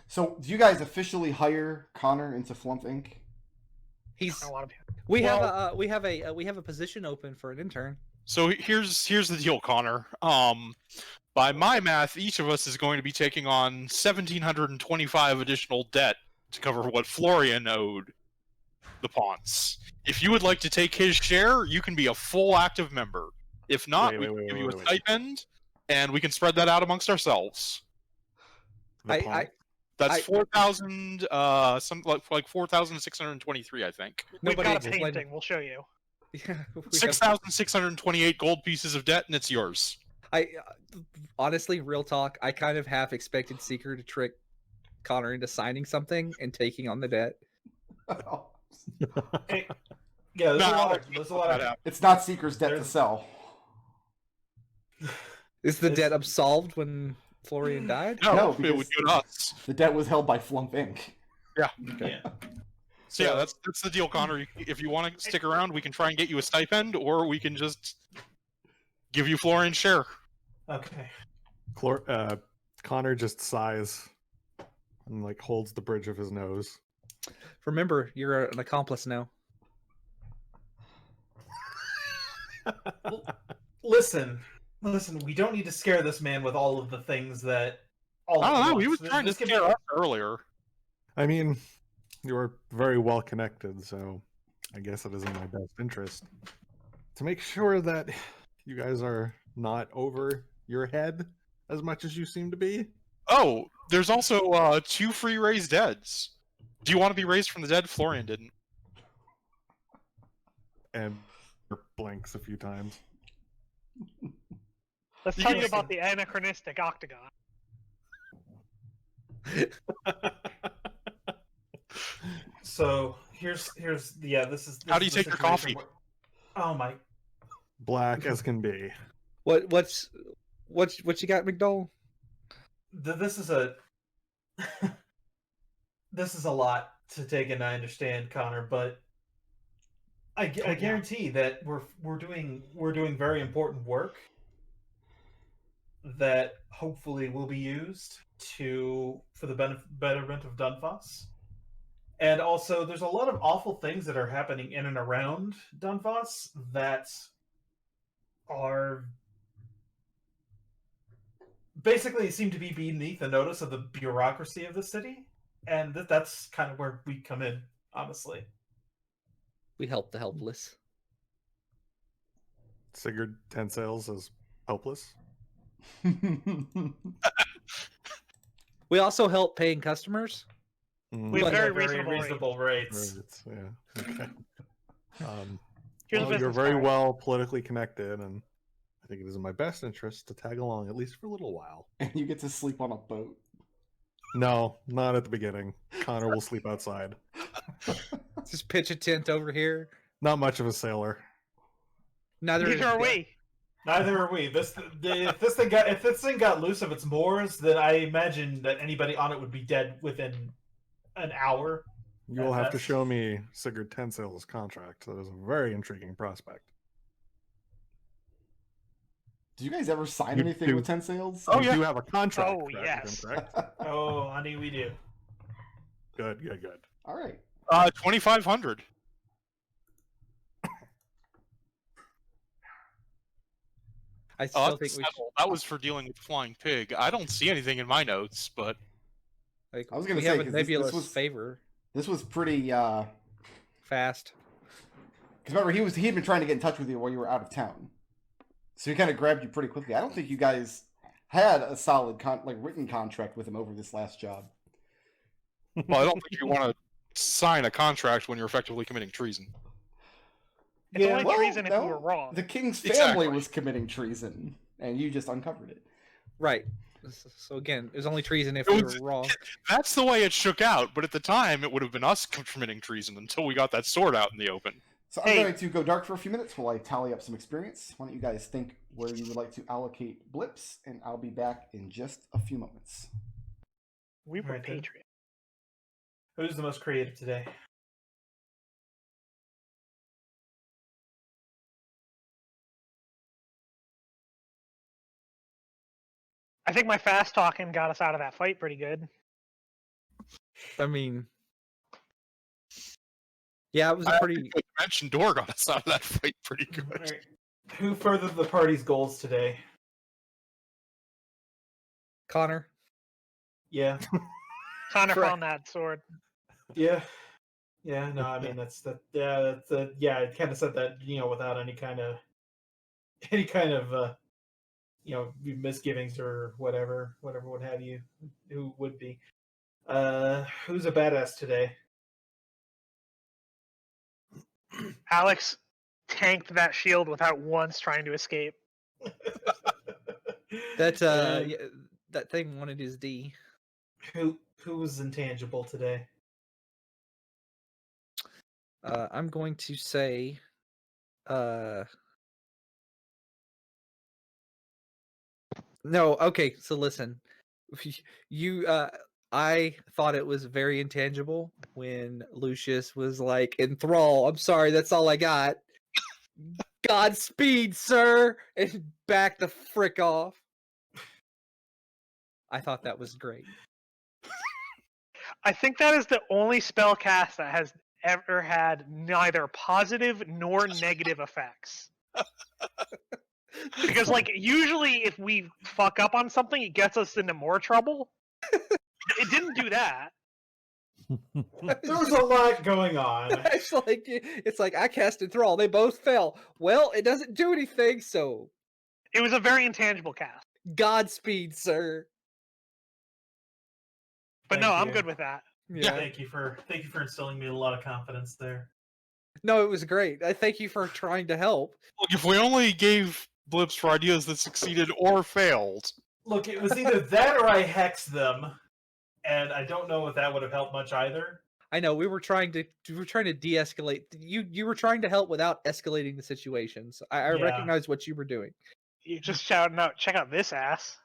So, do you guys officially hire Connor into Flumph Inc? We have a position open for an intern. So here's the deal, Connor. By my math, each of us is going to be taking on 1,725 additional debt to cover what Florian owed the Ponce. If you would like to take his share, you can be a full active member. If not, we can give you a stipend, and we can spread that out amongst ourselves. That's I- 4,000. Some like 4,623, I think. We've Nobody got a explained- painting. We'll show you. Yeah, we have- 6,628 gold pieces of debt, and it's yours. Honestly, real talk, I kind of half expected Seeker to trick Connor into signing something and taking on the debt. Hey, yeah, there's a lot of It's not Seeker's debt to There's- sell. Is the It's- debt absolved when Florian died? No, No, it because- would do us. The debt was held by Flumph Inc. yeah. So yeah, that's the deal, Connor. If you want to stick around, we can try and get you a stipend, or we can just give you Florian's share. Okay. Connor just sighs and like holds the bridge of his nose. Remember, you're an accomplice now. Listen. We don't need to scare this man with all of the things that. All I don't know. at He was once. trying to This could scare be- us earlier. I mean, you are very well connected, so I guess it is in my best interest to make sure that you guys are not over your head as much as you seem to be. Oh, there's also 2 free raised deads. Do you want to be raised from the dead? Florian didn't. And blinks a few times. Let's You tell can you listen. about the anachronistic octagon. So here's this is. How do you the take your situation coffee? where- Oh my! Black as can be. What you got, McDohl? This is a this is a lot to take in. I understand, Connor, but I guarantee that we're doing very important work that hopefully will be used for the betterment of Dunfoss. And also, there's a lot of awful things that are happening in and around Dunfoss that are basically seem to be beneath the notice of the bureaucracy of the city, and that's kind of where we come in, honestly. We help the helpless. Sigurd 10 sales is hopeless. We also help paying customers. Mm, We have Like very Very reasonable rates. right, yeah. Okay. Here's Well, the you're business very card. well politically connected, and I think it is in my best interest to tag along at least for a little while. And you get to sleep on a boat. No, not at the beginning. Connor will sleep outside. Just pitch a tent over here. Not much of a sailor. Neither Neither are we. Neither are we. If this thing got loose of its moors, then I imagine that anybody on it would be dead within an hour. You will have to That's- show me Sigurd 10 sales contract. That is a very intriguing prospect. Did you guys ever sign You anything do. with 10 sales? Oh, You yeah. do have a contract. Oh, correct, yes. correct? Oh, honey, we do. Good. All right. 2,500. I Oh, still that's think we settled. That was for dealing with the flying pig. I don't see anything in my notes, but like I was gonna we say, have a 'cause this nebulous was- favor. This was pretty, Fast. because remember, he had been trying to get in touch with you while you were out of town. So he kind of grabbed you pretty quickly. I don't think you guys had a solid, written contract with him over this last job. well, I don't think you want to sign a contract when you're effectively committing treason. It's Yeah, only well, treason if no. we were wrong. The king's family Exactly. was committing treason, and you just uncovered it. Right. So again, it was only treason if It we was- were wrong. That's the way it shook out, but at the time, it would have been us committing treason until we got that sword out in the open. So I'm Hey. going to go dark for a few minutes while I tally up some experience. Why don't you guys think where you would like to allocate blips, and I'll be back in just a few moments. We were Right then. patriots. Who's the most creative today? I think my fast talking got us out of that fight pretty good. I mean, yeah, it was a I pretty. think the dimension door got us out of that fight pretty good. Alright. Who furthered the party's goals today? Connor. Yeah. Connor Correct. found that sword. Yeah. Yeah, no, I mean I kind of said that, without any kind of misgivings or whatever would have you, who would be. Who's a badass today? Alex tanked that shield without once trying to escape. That And yeah, that thing wanted his D. who was intangible today? I'm going to say, no. Okay, so listen, you. I thought it was very intangible when Lucius was like, "Enthrall, I'm sorry, that's all I got. Godspeed, sir," and back the frick off. I thought that was great. I think that is the only spell cast that has ever had neither positive nor negative effects. Because, like, usually if we fuck up on something, it gets us into more trouble. It didn't do that. There was a lot going on. It's like I cast Enthrall, they both fell. Well, it doesn't do anything, so It was a very intangible cast. Godspeed, sir. But Thank no, I'm you. good with that. Yeah. Thank you for instilling me a lot of confidence there. No, it was great. I thank you for trying to help. Look, if we only gave blips for ideas that succeeded or failed. Look, it was either that or I hexed them, and I don't know if that would have helped much either. I know we were trying to de-escalate. You were trying to help without escalating the situations. I Yeah. recognize what you were doing. You're just shouting out, check out this ass.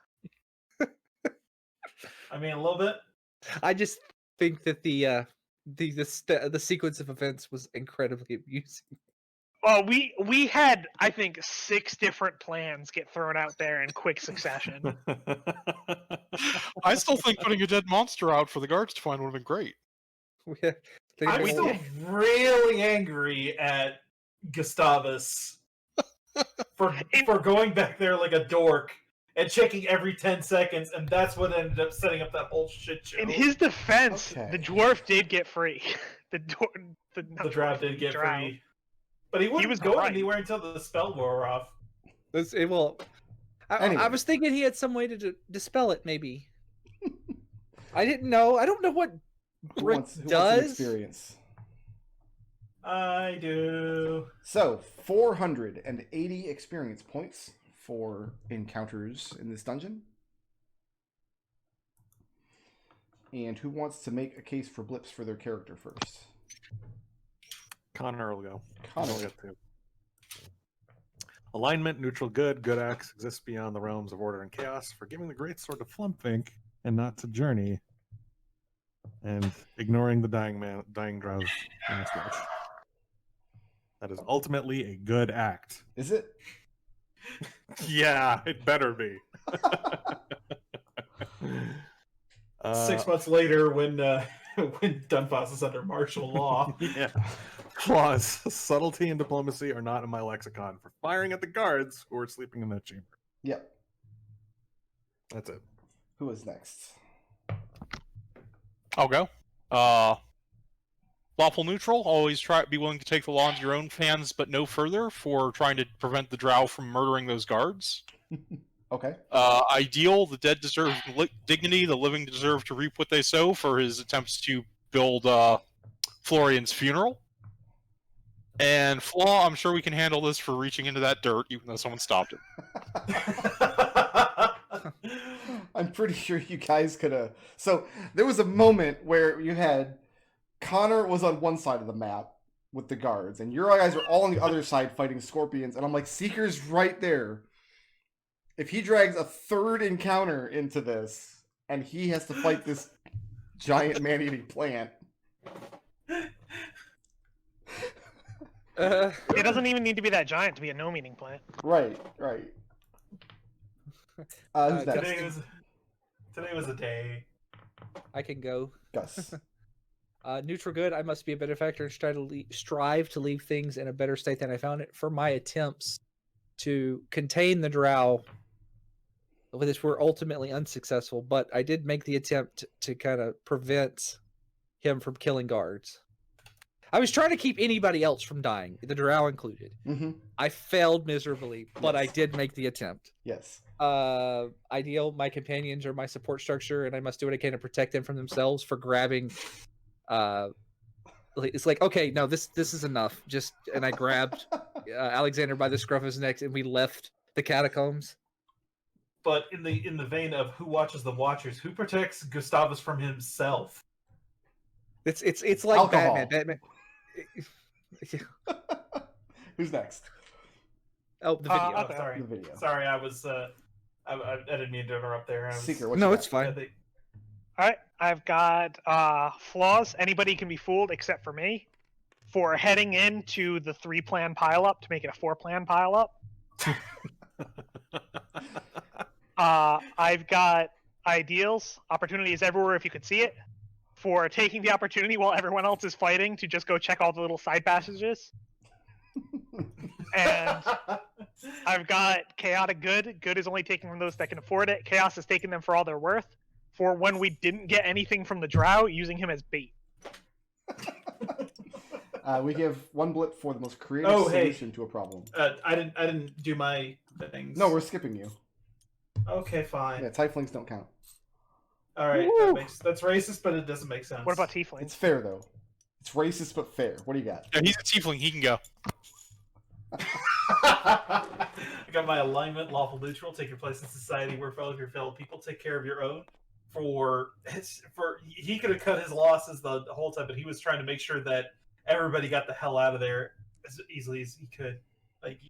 I mean, a little bit. I just think that the sequence of events was incredibly amusing. Well, we had, I think, 6 different plans get thrown out there in quick succession. I still think putting a dead monster out for the guards to find would have been great. I'm we still did. really angry at Gustavus for going back there like a dork and checking every 10 seconds, and that's what ended up setting up that whole shit show. In his defense, Okay. the dwarf did get free. The drow did get drow. free, but he wouldn't was go right. anywhere until the spell wore off. I Anyway. was thinking he had some way to dispel it. Maybe. I didn't know. I don't know what Who Brick wants an does. experience? I do. So, 480 experience points for encounters in this dungeon. And who wants to make a case for blips for their character first? Connor will go. Connor. I'll get to. Alignment, neutral good. Good axe exists beyond the realms of order and chaos, forgiving the great sword to Flumph and not to Journey, and ignoring the dying drow's last wish. That is ultimately a good act. Is it? Yeah, it better be. 6 months later, when Dunfos is under martial law. Yeah. Flaws, subtlety, and diplomacy are not in my lexicon for firing at the guards who are sleeping in that chamber. Yep. That's it. Who is next? I'll go. Lawful neutral. Always be willing to take the law into your own hands, but no further for trying to prevent the drow from murdering those guards. Okay. Ideal. The dead deserve dignity. The living deserve to reap what they sow for his attempts to build Florian's funeral. And flaw. I'm sure we can handle this for reaching into that dirt, even though someone stopped him. I'm pretty sure you guys could have. So there was a moment where you had Connor was on one side of the map with the guards, and your guys are all on the other side fighting scorpions. And I'm like, Seeker's right there. If he drags a third encounter into this, and he has to fight this giant man-eating plant. It doesn't even need to be that giant to be a gnome-eating plant. Right. Who's next? Today was a day. I can go. Gus. Neutral good. I must be a benefactor and strive to leave things in a better state than I found it. For my attempts to contain the drow, which were ultimately unsuccessful, but I did make the attempt to kind of prevent him from killing guards. I was trying to keep anybody else from dying, the drow included. Mm-hmm. I failed miserably, but I Yes. did make the attempt. Yes. Ideal, my companions are my support structure, and I must do what I can to protect them from themselves for grabbing. It's like, okay, no, this is enough. And I grabbed Alexander by the scruff of his neck, and we left the catacombs. But in the vein of who watches the Watchers, who protects Gustavus from himself? It's like Alcohol. Batman. Who's next? Oh, the video. Okay. Sorry, The video. sorry, I was I didn't mean to interrupt there. Seeker, what No, you it's got? fine. All right, I've got flaws. Anybody can be fooled except for me for heading into the 3-plan pileup to make it a 4-plan pileup. I've got ideals. Opportunity is everywhere if you could see it. For taking the opportunity while everyone else is fighting to just go check all the little side passages. And I've got chaotic good. Good is only taken from those that can afford it. Chaos is taking them for all they're worth. For when we didn't get anything from the drow, using him as bait. We give 1 blip for the most creative solution to a problem. I didn't do my things. No, we're skipping you. Okay, fine. Yeah, tieflings don't count. All right, that's racist, but it doesn't make sense. What about tieflings? It's fair though. It's racist but fair. What do you got? Yeah, he's a tiefling. He can go. I got my alignment, lawful neutral. Take your place in society where your fellow people take care of your own. He could have cut his losses the whole time, but he was trying to make sure that everybody got the hell out of there as easily as he could. Like,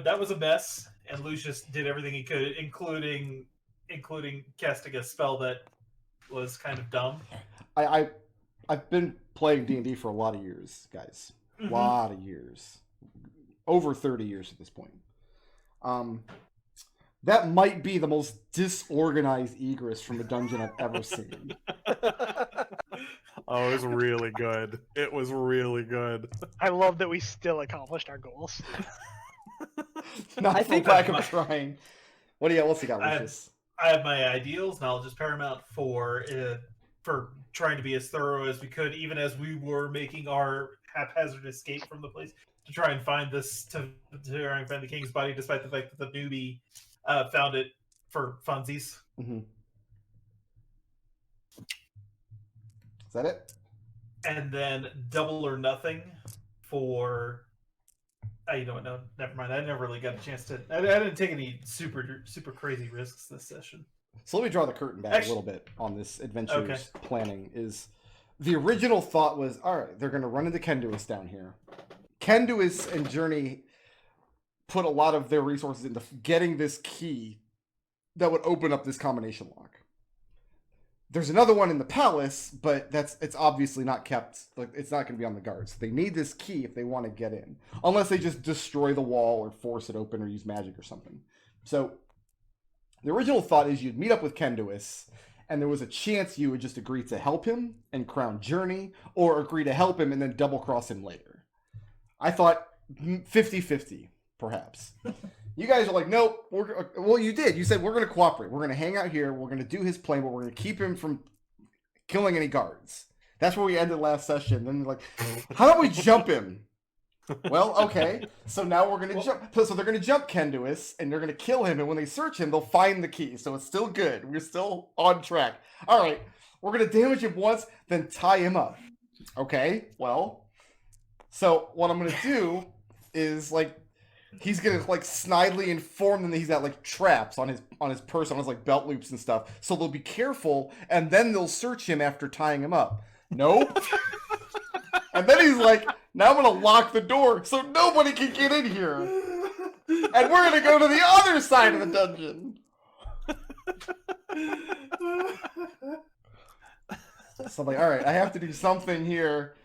that was a mess, and Lucius did everything he could, including casting a spell that was kind of dumb. I've been playing D&D for a lot of years, guys. A lot of years. Over 30 years at this point. That might be the most disorganized Egress from a dungeon I've ever seen. Oh, it was really good. It was really good. I love that we still accomplished our goals. Not I for think lack of trying. What's he got, I Lucius? have my ideals. Knowledge is paramount for trying to be as thorough as we could, even as we were making our haphazard escape from the place to try and find to try and find the king's body, despite the fact that the newbie found it for funsies. Mm-hmm. Is that it? And then double or nothing for. You know what? No, never mind. I never really got a chance to. I didn't take any super crazy risks this session. So let me draw the curtain back a little bit on this adventure's planning. Is the original thought was, all right, they're going to run into Kenduis down here. Kenduis and Journey put a lot of their resources into getting this key that would open up this combination lock. There's another one in the palace, but it's obviously not kept. Like, it's not going to be on the guards. They need this key if they want to get in, unless they just destroy the wall or force it open or use magic or something. So the original thought is you'd meet up with Kenduis, and there was a chance you would just agree to help him and crown Journey, or agree to help him and then double cross him later. I thought 50-50, perhaps. You guys are like, nope. Well, you did. You said, we're going to cooperate. We're going to hang out here. We're going to do his plan, but we're going to keep him from killing any guards. That's where we ended last session. Then like, how about we jump him? Well, okay. So now we're going to jump. So they're going to jump Kenduis, and they're going to kill him. And when they search him, they'll find the key. So it's still good. We're still on track. All right. We're going to damage him once, then tie him up. Okay. Well, so what I'm going to do is like, he's gonna like snidely inform them that he's got like traps on his person, on his like belt loops and stuff. So they'll be careful, and then they'll search him after tying him up. Nope. And then he's like, now I'm gonna lock the door so nobody can get in here. And we're gonna go to the other side of the dungeon. So I'm like, all right, I have to do something here.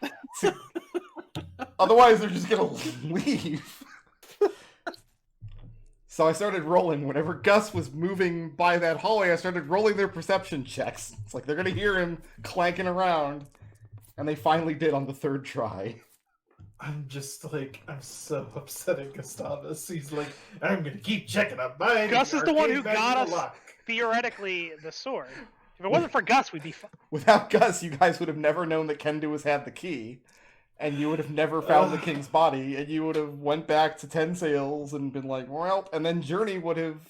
Otherwise, they're just gonna leave. So I started rolling. Whenever Gus was moving by that hallway, I started rolling their perception checks. It's like they're going to hear him clanking around. And they finally did on the third try. I'm just like, I'm so upset at Gustavus. He's like, I'm going to keep checking up mine. Gus is the one who got us, theoretically, the sword. If it wasn't for Gus, we'd be fine. Without Gus, you guys would have never known that Kenduis had the key, and you would have never found the king's body, and you would have went back to Ten Sails and been like, well, and then Journey would have...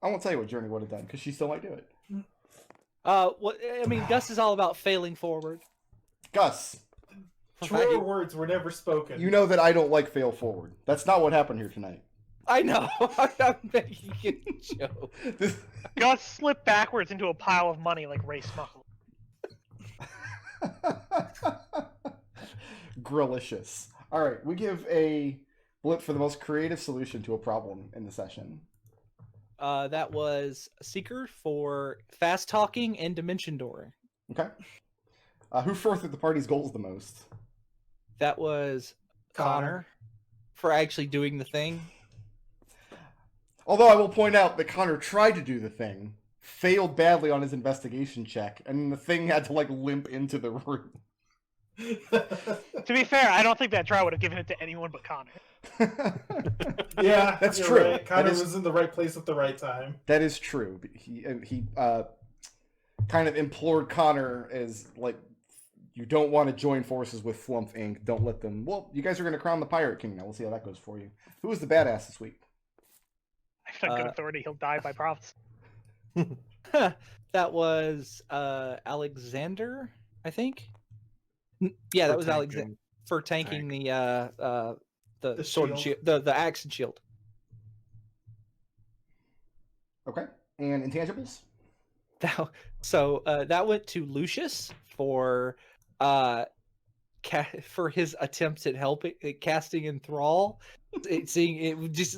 I won't tell you what Journey would have done, because she still might do it. Gus is all about failing forward. Gus, Truer words were never spoken. you know that I don't like fail forward. That's not what happened here tonight. I know. I'm making a joke. Gus slipped backwards into a pile of money like Ray Smuckle. Grillicious. All right, we give a blip for the most creative solution to a problem in the session. That was Seeker for fast talking and dimension door. Okay. Who furthered the party's goals the most? That was Connor for actually doing the thing. Although I will point out that Connor tried to do the thing, failed badly on his investigation check, and the thing had to limp into the room. To be fair, I don't think that drow would have given it to anyone but Connor. Yeah, that's you're true. Right. Connor was in the right place at the right time. That is true. He kind of implored Connor as you don't want to join forces with Flumph Inc. Don't let them. Well, you guys are going to crown the Pirate King now. We'll see how that goes for you. Who was the badass this week? I've done good authority. He'll die by prophecy. That was Alexander, I think. Yeah, that was Alexander for tanking the sword and shield, the axe and shield. Okay, and intangibles. That went to Lucius for his attempts at casting enthrall. Seeing it just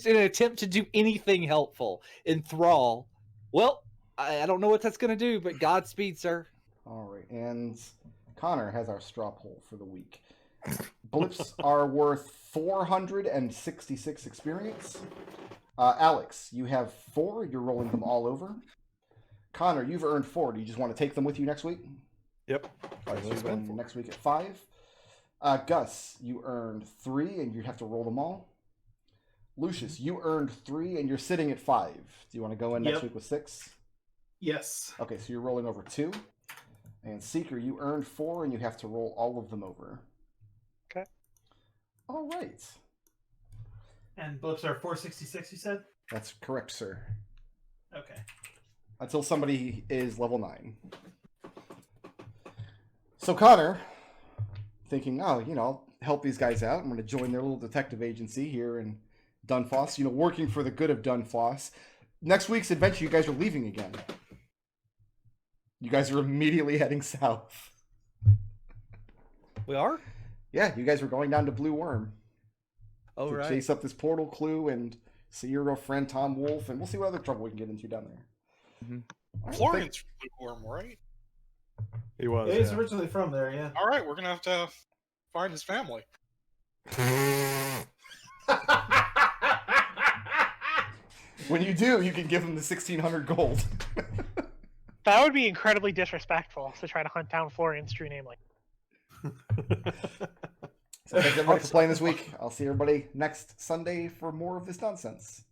in an attempt to do anything helpful. Enthrall. Well, I don't know what that's gonna do, but Godspeed, sir. All right, and Connor has our straw poll for the week. Blips are worth 466 experience. Alex, you have 4. You're rolling them all over. Connor, you've earned 4. Do you just want to take them with you next week? Yep. All right, so you're going next week at 5. Gus, you earned 3, and you'd have to roll them all. Lucius, you earned 3, and you're sitting at 5. Do you want to go in next week with 6? Yes. Okay, so you're rolling over 2. And Seeker, you earned 4, and you have to roll all of them over. Okay. All right. And blips are 466, you said? That's correct, sir. Okay. Until somebody is level 9. So Connor, thinking, I'll help these guys out. I'm going to join their little detective agency here in Dunfoss, working for the good of Dunfoss. Next week's adventure, you guys are leaving again. You guys are immediately heading south. We are? Yeah, you guys are going down to Blue Worm. Oh, right. Chase up this portal clue and see your old friend Tom Wolf, and we'll see what other trouble we can get into down there. Mm-hmm. Right, Florian's from Blue Worm, right? He was. He's originally from there, yeah. All right, we're gonna have to find his family. When you do, you can give him the 1,600 gold. That would be incredibly disrespectful to try to hunt down Florian's true name like. So thanks everybody for playing this week. I'll see everybody next Sunday for more of this nonsense.